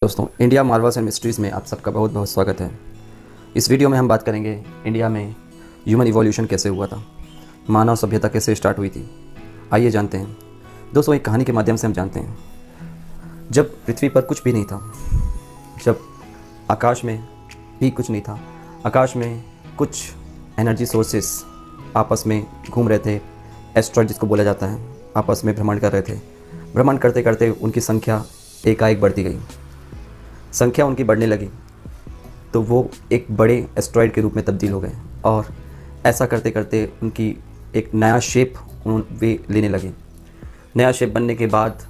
दोस्तों, India Marvels and mysteries में आप सबका बहुत बहुत स्वागत है। इस वीडियो में हम बात करेंगे इंडिया में ह्यूमन इवोल्यूशन कैसे हुआ था, मानव सभ्यता कैसे स्टार्ट हुई थी। आइए जानते हैं। दोस्तों, एक कहानी के माध्यम से हम जानते हैं। जब पृथ्वी पर कुछ भी नहीं था, जब आकाश में भी कुछ नहीं था, आकाश में कुछ एनर्जी सोर्सेस आपस में घूम रहे थे, एस्ट्रॉइड जिसको बोला जाता है, आपस में भ्रमण कर रहे थे। भ्रमण करते करते उनकी संख्या एकाएक बढ़ती गई। संख्या उनकी बढ़ने लगी तो वो एक बड़े एस्ट्रॉइड के रूप में तब्दील हो गए और ऐसा करते करते उनकी एक नया शेप वे लेने लगे। नया शेप बनने के बाद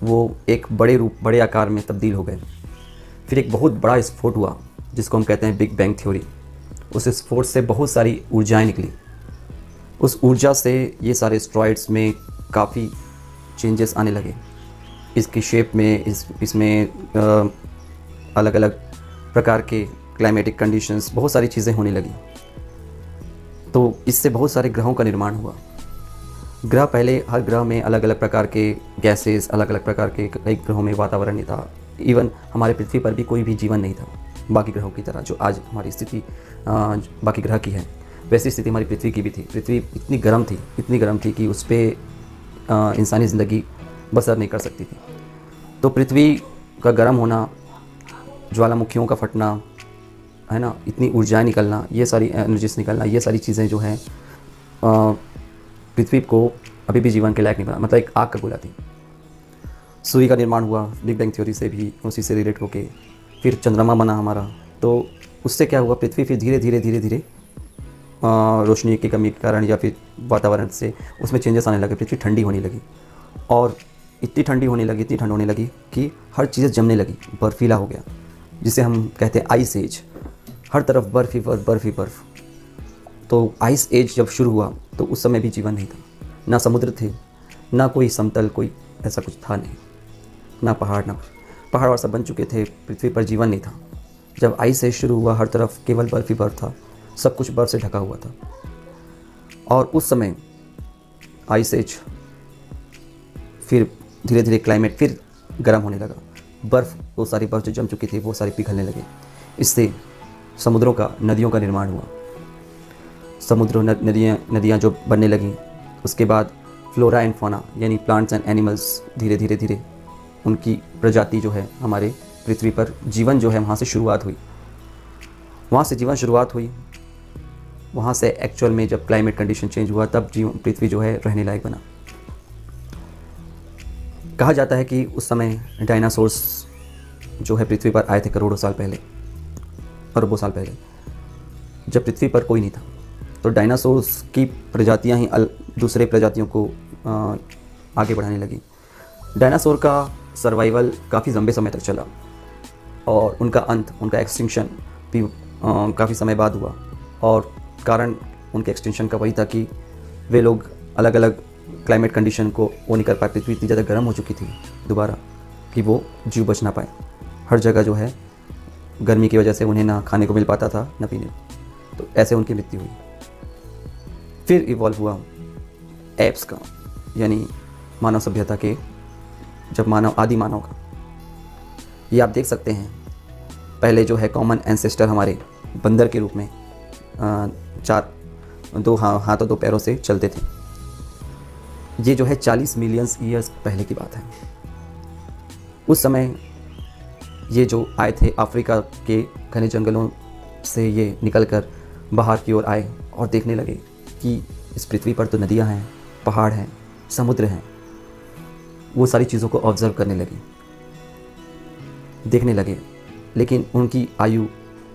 वो एक बड़े आकार में तब्दील हो गए। फिर एक बहुत बड़ा स्फोट हुआ जिसको हम कहते हैं बिग बैंग थ्योरी। उस स्फोट से बहुत सारी ऊर्जाएं निकली। उस ऊर्जा से ये सारे एस्ट्रॉइड्स में काफ़ी चेंजेस आने लगे। इसकी शेप में इसमें अलग अलग प्रकार के क्लाइमेटिक कंडीशंस, बहुत सारी चीज़ें होने लगी। तो इससे बहुत सारे ग्रहों का निर्माण हुआ। ग्रह पहले हर ग्रह में अलग अलग प्रकार के गैसेस, अलग अलग प्रकार के कई ग्रहों में वातावरण नहीं था। इवन हमारे पृथ्वी पर भी कोई भी जीवन नहीं था बाकी ग्रहों की तरह। जो आज हमारी स्थिति बाकी ग्रह की है, वैसी स्थिति हमारी पृथ्वी की भी थी। पृथ्वी इतनी गर्म थी कि उस पर इंसानी ज़िंदगी बसर नहीं कर सकती थी। तो पृथ्वी का गर्म होना, ज्वालामुखियों का फटना, है ना, इतनी ऊर्जाएं निकलना, ये सारी एनर्जीज निकलना, ये सारी चीज़ें जो हैं पृथ्वी को अभी भी जीवन के लायक नहीं बना। मतलब एक आग का गोला थी। सूर्य का निर्माण हुआ बिग बैंग थ्योरी से भी, उसी से रिलेट होके। फिर चंद्रमा बना हमारा। तो उससे क्या हुआ, पृथ्वी फिर धीरे धीरे रोशनी की कमी के कारण या फिर वातावरण से उसमें चेंजेस आने लगे। पृथ्वी ठंडी होने लगी और इतनी ठंड होने लगी कि हर चीज़ जमने लगी, बर्फीला हो गया, जिसे हम कहते हैं आइस एज। हर तरफ बर्फ़ ही बर्फ़। तो आइस एज जब शुरू हुआ तो उस समय भी जीवन नहीं था। ना समुद्र थे, ना कोई समतल, कोई ऐसा कुछ था नहीं, ना पहाड़ और सब बन चुके थे। पृथ्वी पर जीवन नहीं था। जब आइस एज शुरू हुआ, हर तरफ केवल बर्फ़ ही बर्फ़ था, सब कुछ बर्फ़ से ढका हुआ था। और उस समय आइस एज, फिर धीरे धीरे क्लाइमेट फिर गर्म होने लगा। वो सारी बर्फ़ जो जम चुकी थी वो सारी पिघलने लगे। इससे नदियों का निर्माण हुआ। नदियाँ जो बनने लगीं, उसके बाद फ्लोरा एंड फौना यानी प्लांट्स एंड एनिमल्स धीरे धीरे उनकी प्रजाति जो है, हमारे पृथ्वी पर जीवन जो है वहाँ से जीवन शुरुआत हुई। वहाँ से एक्चुअल में जब क्लाइमेट कंडीशन चेंज हुआ तब पृथ्वी जो है रहने लायक बना। कहा जाता है कि उस समय डायनासोर्स जो है पृथ्वी पर आए थे अरबों साल पहले, जब पृथ्वी पर कोई नहीं था। तो डायनासोर्स की प्रजातियां ही दूसरे प्रजातियों को आगे बढ़ाने लगी। डायनासोर का सर्वाइवल काफ़ी लंबे समय तक चला और उनका एक्सटिंक्शन भी काफ़ी समय बाद हुआ। और कारण उनके एक्सटिंक्शन का वही था कि वे लोग अलग अलग क्लाइमेट कंडीशन को वो नहीं कर पाए। पृथ्वी इतनी ज़्यादा गर्म हो चुकी थी दोबारा कि वो जीव बच ना पाए। हर जगह जो है गर्मी की वजह से उन्हें ना खाने को मिल पाता था ना पीने, तो ऐसे उनकी मृत्यु हुई। फिर इवॉल्व हुआ एप्स का, यानी मानव सभ्यता के, जब आदि मानव का। ये आप देख सकते हैं, पहले जो है कॉमन एंसेस्टर हमारे बंदर के रूप में दो हाथों दो पैरों से चलते थे। ये जो है 40 मिलियन ईयर्स पहले की बात है। उस समय ये जो आए थे अफ्रीका के घने जंगलों से, ये निकलकर बाहर की ओर आए और देखने लगे कि इस पृथ्वी पर तो नदियां हैं, पहाड़ हैं, समुद्र हैं। वो सारी चीज़ों को ऑब्जर्व करने लगे, देखने लगे। लेकिन उनकी आयु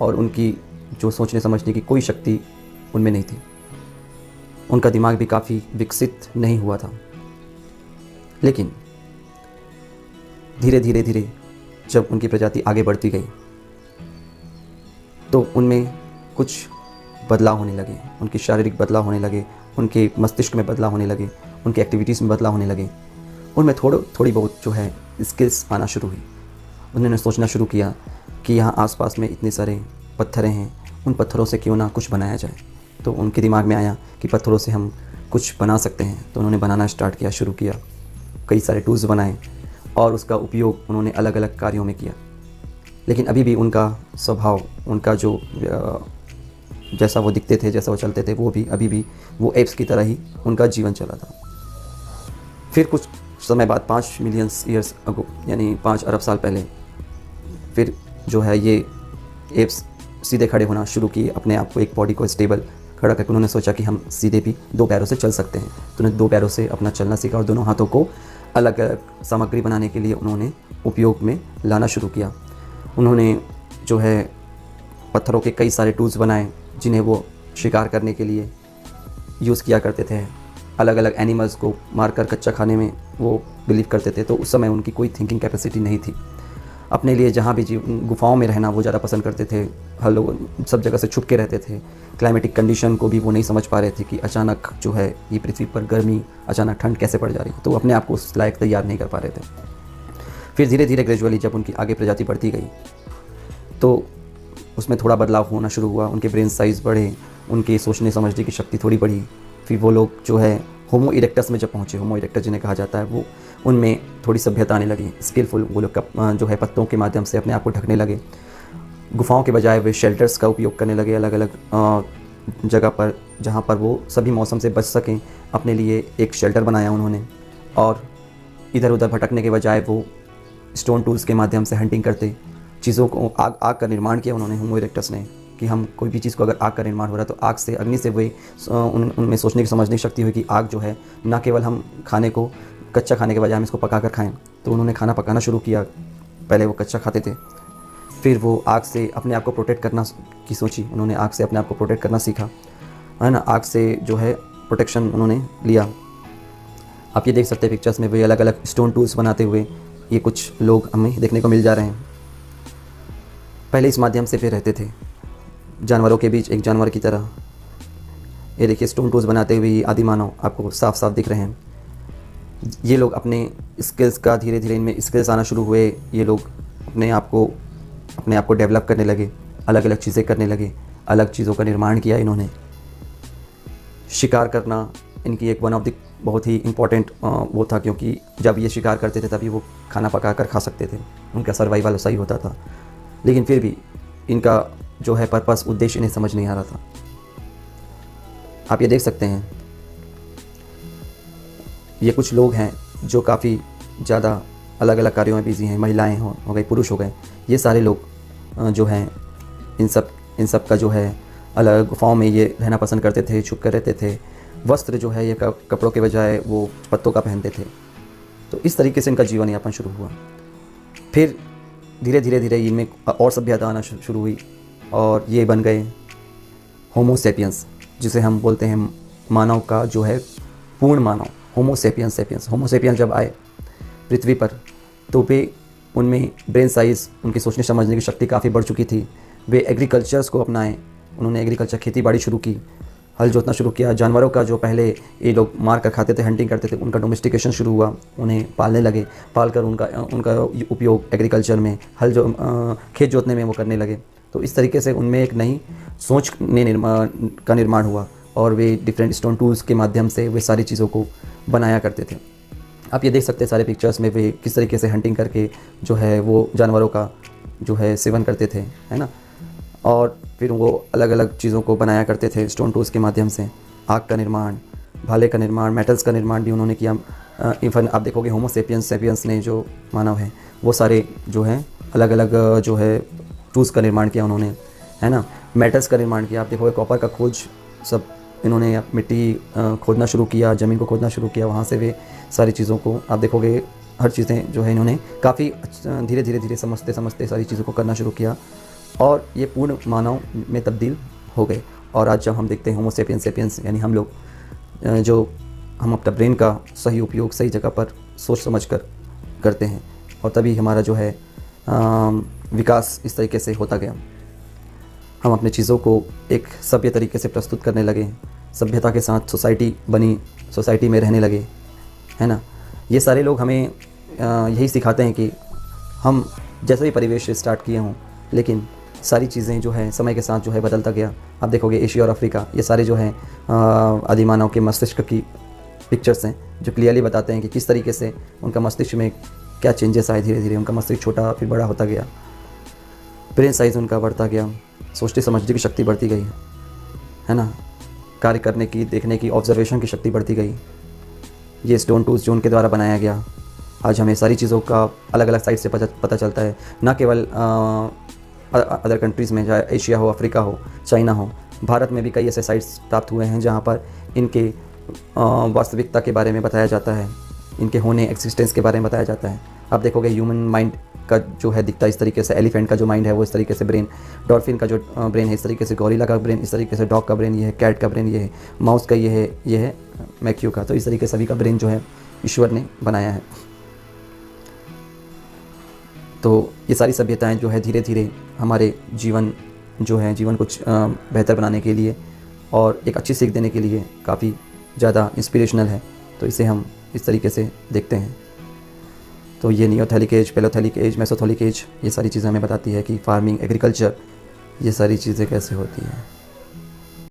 और उनकी जो सोचने समझने की कोई शक्ति उनमें नहीं थी। उनका दिमाग भी काफ़ी विकसित नहीं हुआ था। लेकिन धीरे धीरे जब उनकी प्रजाति आगे बढ़ती गई तो उनमें कुछ बदलाव होने लगे। उनकी शारीरिक बदलाव होने लगे, उनके मस्तिष्क में बदलाव होने लगे, उनके एक्टिविटीज़ में बदलाव होने लगे। उनमें थोड़ी बहुत जो है स्किल्स आना शुरू हुई। उन्होंने सोचना शुरू किया कि यहाँ आसपास में इतने सारे पत्थरें हैं, उन पत्थरों से क्यों ना कुछ बनाया जाए। तो उनके दिमाग में आया कि पत्थरों से हम कुछ बना सकते हैं। तो उन्होंने बनाना शुरू किया। कई सारे टूल्स बनाए और उसका उपयोग उन्होंने अलग अलग कार्यों में किया। लेकिन अभी भी उनका स्वभाव, उनका जो जैसा वो दिखते थे, जैसा वो चलते थे, वो भी अभी भी वो एप्स की तरह ही उनका जीवन चला था। फिर कुछ समय बाद 5 मिलियन ईयर्स अगो, यानी 5 अरब साल पहले, फिर जो है ये एप्स सीधे खड़े होना शुरू किए, अपने आप को एक बॉडी को स्टेबल खड़ा करके उन्होंने सोचा कि हम सीधे भी 2 पैरों से चल सकते हैं। तो उन्होंने 2 पैरों से अपना चलना सीखा और दोनों हाथों को अलग अलग सामग्री बनाने के लिए उन्होंने उपयोग में लाना शुरू किया। उन्होंने जो है पत्थरों के कई सारे टूल्स बनाए जिन्हें वो शिकार करने के लिए यूज़ किया करते थे। अलग अलग एनिमल्स को मारकर कच्चा खाने में वो बिलीव करते थे। तो उस समय उनकी कोई थिंकिंग कैपेसिटी नहीं थी। अपने लिए जहाँ भी गुफाओं में रहना वो ज़्यादा पसंद करते थे। हर लोग सब जगह से छुप के रहते थे। क्लाइमेटिक कंडीशन को भी वो नहीं समझ पा रहे थे कि अचानक जो है ये पृथ्वी पर गर्मी, अचानक ठंड कैसे पड़ जा रही है। तो अपने आप को उस लायक तैयार नहीं कर पा रहे थे। फिर धीरे धीरे ग्रेजुअली जब उनकी आगे प्रजाति बढ़ती गई तो उसमें थोड़ा बदलाव होना शुरू हुआ। उनके ब्रेन साइज़ बढ़े, उनके सोचने समझने की शक्ति थोड़ी बढ़ी। फिर वो लोग जो है होमो इरेक्टस में जब पहुँचे, होमो इरेक्टस जिन्हें कहा जाता है, वो उनमें थोड़ी सभ्यता आने लगी। स्किलफुल वो लोग जो है पत्तों के माध्यम से अपने आप को ढकने लगे। गुफाओं के बजाय वे शेल्टर्स का उपयोग करने लगे, अलग अलग जगह पर जहाँ पर वो सभी मौसम से बच सकें। अपने लिए एक शेल्टर बनाया उन्होंने और इधर उधर भटकने के बजाय वो स्टोन टूल्स के माध्यम से हंटिंग करते, चीज़ों को आग का निर्माण किया उन्होंने, होमो इरेक्टस ने, कि हम कोई भी चीज़ को अगर आग का निर्माण हो रहा है तो आग से, अग्नि से वे उनमें सोचने की समझने की शक्ति हुई कि आग जो है ना केवल हम खाने को कच्चा खाने के बजाय हम इसको पका कर खाएँ। तो उन्होंने खाना पकाना शुरू किया। पहले वो कच्चा खाते थे, फिर वो आग से अपने आप को प्रोटेक्ट करना की सोची। उन्होंने आग से अपने आप को प्रोटेक्ट करना सीखा, है ना। आग से जो है प्रोटेक्शन उन्होंने लिया। आप ये देख सकते हैं पिक्चर्स में वे अलग अलग स्टोन टूल्स बनाते हुए ये कुछ लोग हमें देखने को मिल जा रहे हैं। पहले इस माध्यम से वे रहते थे जानवरों के बीच, एक जानवर की तरह। ये देखिए स्टोन टूल्स बनाते हुए आदि मानव आपको साफ साफ दिख रहे हैं। ये लोग अपने स्किल्स का धीरे धीरे, इनमें स्किल्स आना शुरू हुए। ये लोग अपने आप को डेवलप करने लगे, अलग अलग चीज़ें करने लगे, अलग चीज़ों का निर्माण किया इन्होंने। शिकार करना इनकी एक वन ऑफ द बहुत ही इम्पॉर्टेंट वो था, क्योंकि जब ये शिकार करते थे तभी वो खाना पका कर खा सकते थे, उनका सर्वाइवल सही होता था। लेकिन फिर भी इनका जो है पर्पस, उद्देश्य इन्हें समझ नहीं आ रहा था। आप ये देख सकते हैं ये कुछ लोग हैं जो काफ़ी ज़्यादा अलग अलग कार्यों में बिजी हैं। महिलाएं हो गई, पुरुष हो गए, ये सारे लोग जो हैं इन सब का जो है अलग गुफाओं में ये रहना पसंद करते थे, छुप कर रहते थे। वस्त्र जो है ये कपड़ों के बजाय वो पत्तों का पहनते थे। तो इस तरीके से इनका जीवन यापन शुरू हुआ। फिर धीरे धीरे इनमें और सभ्यता आना शुरू हुई और ये बन गए होमो सेपियंस, जिसे हम बोलते हैं मानव का जो है पूर्ण मानव, होमो सेपियंस। होमो सेपियंस जब आए पृथ्वी पर तो वे, उनमें ब्रेन साइज़, उनकी सोचने समझने की शक्ति काफ़ी बढ़ चुकी थी। वे एग्रीकल्चर्स को अपनाएं, उन्होंने एग्रीकल्चर, खेती बाड़ी शुरू की, हल जोतना शुरू किया। जानवरों का जो पहले ये लोग मार कर खाते थे, हंटिंग करते थे, उनका डोमेस्टिकेशन शुरू हुआ, उन्हें पालने लगे। पालकर उनका उपयोग एग्रीकल्चर में, खेत जोतने में वो करने लगे। तो इस तरीके से उनमें एक नई सोच का निर्माण हुआ और वे डिफरेंट स्टोन टूल्स के माध्यम से वे सारी चीज़ों को बनाया करते थे। आप ये देख सकते हैं सारे पिक्चर्स में वे किस तरीके से हंटिंग करके जो है वो जानवरों का जो है सेवन करते थे, है ना। और फिर वो अलग अलग चीज़ों को बनाया करते थे स्टोन टूल्स के माध्यम से। आग का निर्माण, भाले का निर्माण, मेटल्स का निर्माण भी उन्होंने किया। इवन आप देखोगे होमो सेपियंस ने, जो मानव है, वो सारे जो है अलग अलग जो है टूल्स का निर्माण किया उन्होंने, है ना। मेटल्स का निर्माण किया। आप देखोगे कॉपर का खोज सब इन्होंने, मिट्टी खोदना शुरू किया, ज़मीन को खोदना शुरू किया, वहाँ से वे सारी चीज़ों को आप देखोगे, हर चीज़ें जो है इन्होंने काफ़ी धीरे धीरे समझते सारी चीज़ों को करना शुरू किया और ये पूर्ण मानव में तब्दील हो गए। और आज जब हम देखते हैं होमो सेपियंस यानी हम लोग जो हम अपना ब्रेन का सही उपयोग सही जगह पर सोच समझ कर करते हैं और तभी हमारा जो है विकास इस तरीके से होता गया। हम अपने चीज़ों को एक सभ्य तरीके से प्रस्तुत करने लगे, सभ्यता के साथ सोसाइटी बनी, सोसाइटी में रहने लगे, है ना। ये सारे लोग हमें यही सिखाते हैं कि हम जैसे भी परिवेश से स्टार्ट किए हों, लेकिन सारी चीज़ें जो है समय के साथ जो है बदलता गया। आप देखोगे एशिया और अफ्रीका, ये सारे जो हैं आदिमानव के मस्तिष्क की पिक्चर्स हैं जो क्लियरली बताते हैं कि किस तरीके से उनका मस्तिष्क में क्या चेंजेस आए धीरे धीरे, उनका मस्तिष्क छोटा फिर बड़ा होता गया, ब्रेन साइज़ उनका बढ़ता गया, सोचने समझने की शक्ति बढ़ती गई, है ना, कार्य करने की, देखने की, ऑब्जर्वेशन की शक्ति बढ़ती गई। ये स्टोन टूल्स जो उनके द्वारा बनाया गया, आज हमें सारी चीज़ों का अलग अलग साइड से पता चलता है, ना केवल अदर कंट्रीज़ में, चाहे एशिया हो, अफ्रीका हो, चाइना हो, भारत में भी कई ऐसे साइट्स प्राप्त हुए हैं जहाँ पर इनके वास्तविकता के बारे में बताया जाता है, इनके होने, एक्सिस्टेंस के बारे में बताया जाता है। आप देखोगे ह्यूमन माइंड का जो है दिखता इस तरीके से, एलिफेंट का जो माइंड है वो इस तरीके से ब्रेन, डॉल्फिन का जो ब्रेन है इस तरीके से, गोरिल्ला का ब्रेन इस तरीके से, डॉग का ब्रेन ये है, कैट का ब्रेन ये है, माउस का ये है मैक्यू का। तो इस तरीके सभी का ब्रेन जो है ईश्वर ने बनाया है। तो ये सारी सभ्यताएं जो है धीरे धीरे हमारे जीवन को बेहतर बनाने के लिए और एक अच्छी सीख देने के लिए काफ़ी ज़्यादा इंस्पिरेशनल है। तो इसे हम इस तरीके से देखते हैं। तो ये नियोथैलिक एज, पैलोथैलिक एज, मेसोथैलिक एज, ये सारी चीज़ें हमें बताती है कि फार्मिंग, एग्रीकल्चर, ये सारी चीज़ें कैसे होती हैं।